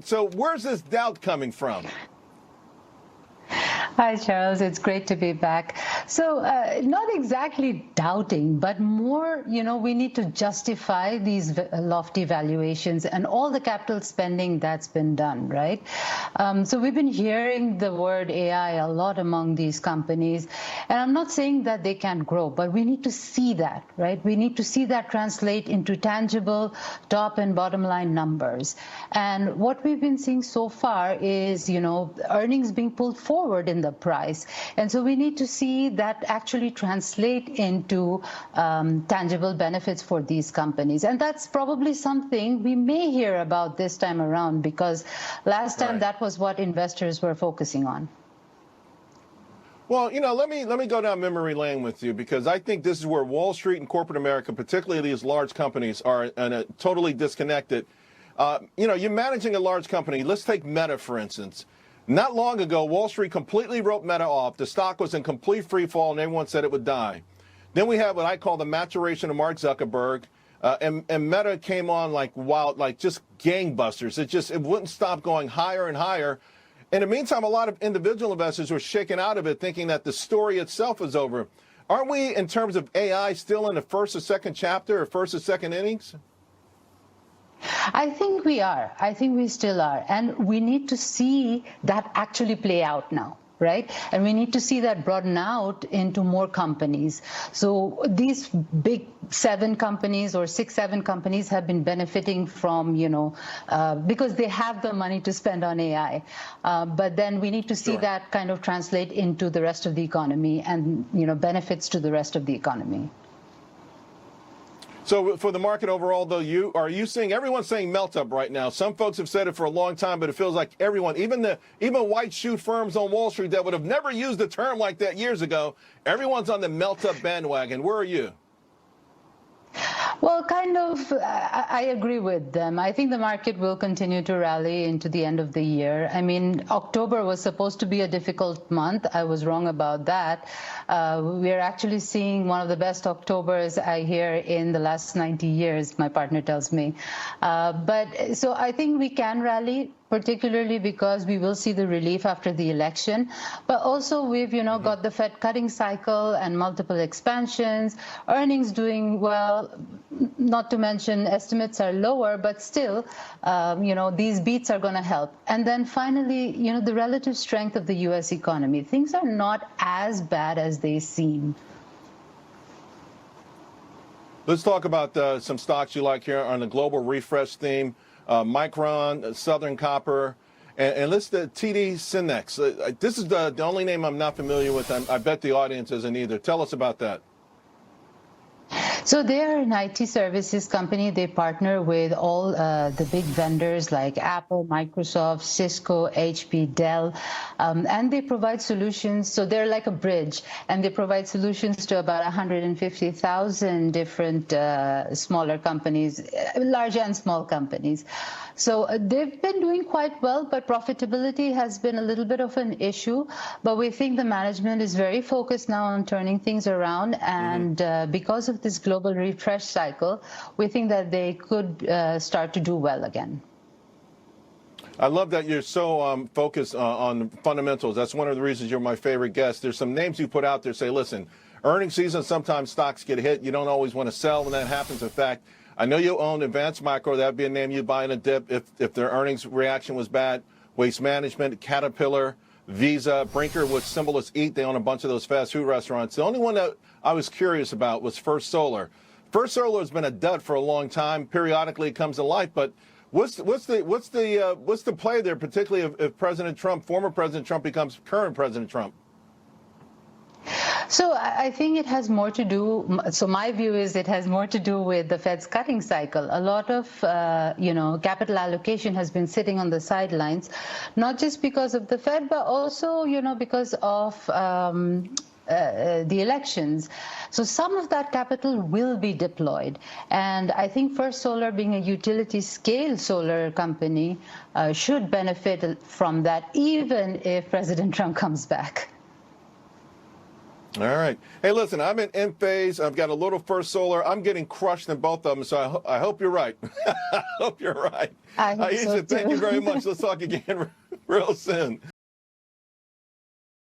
So where's this doubt coming from? Hi, Charles. It's great to be back. So not exactly doubting, but more, we need to justify these lofty valuations and all the capital spending that's been done, right? So we've been hearing the word AI a lot among these companies. And I'm not saying that they can't grow, but we need to see that, right? We need to see that translate into tangible top and bottom line numbers. And what we've been seeing so far is, earnings being pulled forward in the price. And so we need to see that actually translate into tangible benefits for these companies. And that's probably something we may hear about this time around, because last time that was what investors were focusing on. Well, let me go down memory lane with you, because I think this is where Wall Street and corporate America, particularly these large companies, are totally disconnected. You're managing a large company. Let's take Meta, for instance. Not long ago, Wall Street completely wrote Meta off. The stock was in complete free fall, and everyone said it would die. Then we have what I call the maturation of Mark Zuckerberg, and Meta came on like wild, like just gangbusters. It wouldn't stop going higher and higher. In the meantime, a lot of individual investors were shaken out of it, thinking that the story itself is over. Aren't we, in terms of AI, still in the first or second chapter or first or second innings? I think we are. I think we still are. And we need to see that actually play out now, right? And we need to see that broaden out into more companies. So these big 7 companies or 6, 7 companies have been benefiting from, because they have the money to spend on AI. But then we need to see that kind of translate into the rest of the economy and, benefits to the rest of the economy. So for the market overall, though, are you seeing everyone's saying melt up right now? Some folks have said it for a long time, but it feels like everyone, even white shoe firms on Wall Street that would have never used a term like that years ago, everyone's on the melt up bandwagon. Where are you? Well, kind of, I agree with them. I think the market will continue to rally into the end of the year. I mean, October was supposed to be a difficult month. I was wrong about that. We're actually seeing one of the best Octobers I hear in the last 90 years, my partner tells me. So I think we can rally, particularly because we will see the relief after the election. But also we've, got the Fed cutting cycle and multiple expansions, earnings doing well, not to mention estimates are lower, but still, these beats are going to help. And then finally, the relative strength of the U.S. economy. Things are not as bad as they seem. Let's talk about some stocks you like here on the global refresh theme. Micron, Southern Copper, and let's the TD Synnex. This is the only name I'm not familiar with. I bet the audience isn't either. Tell us about that. So they're an IT services company. They partner with all the big vendors like Apple, Microsoft, Cisco, HP, Dell, and they provide solutions. So they're like a bridge, and they provide solutions to about 150,000 different smaller companies, large and small companies. So they've been doing quite well, but profitability has been a little bit of an issue. But we think the management is very focused now on turning things around. And because of this global refresh cycle, we think that they could start to do well again. I love that you're so focused on fundamentals. That's one of the reasons you're my favorite guest. There's some names you put out there say, listen, earnings season, sometimes stocks get hit. You don't always want to sell when that happens. In fact, I know you own Advanced Micro. That would be a name you'd buy in a dip if their earnings reaction was bad. Waste Management, Caterpillar, Visa, Brinker, which symbol is EAT. They own a bunch of those fast food restaurants. The only one that I was curious about was First Solar. First Solar has been a dud for a long time. Periodically it comes to life, but what's the play there, particularly if President Trump, former President Trump, becomes current President Trump? So I think it has more to do, so my view is it has more to do with the Fed's cutting cycle. A lot of, capital allocation has been sitting on the sidelines, not just because of the Fed, but also, because of the elections. So some of that capital will be deployed. And I think First Solar, being a utility scale solar company, should benefit from that, even if President Trump comes back. All right. Hey, listen, I'm in Enphase. I've got a little First Solar. I'm getting crushed in both of them, so I hope you're right. I hope you're right. I hope so Ayesha, thank you too. very much. Let's talk again real soon.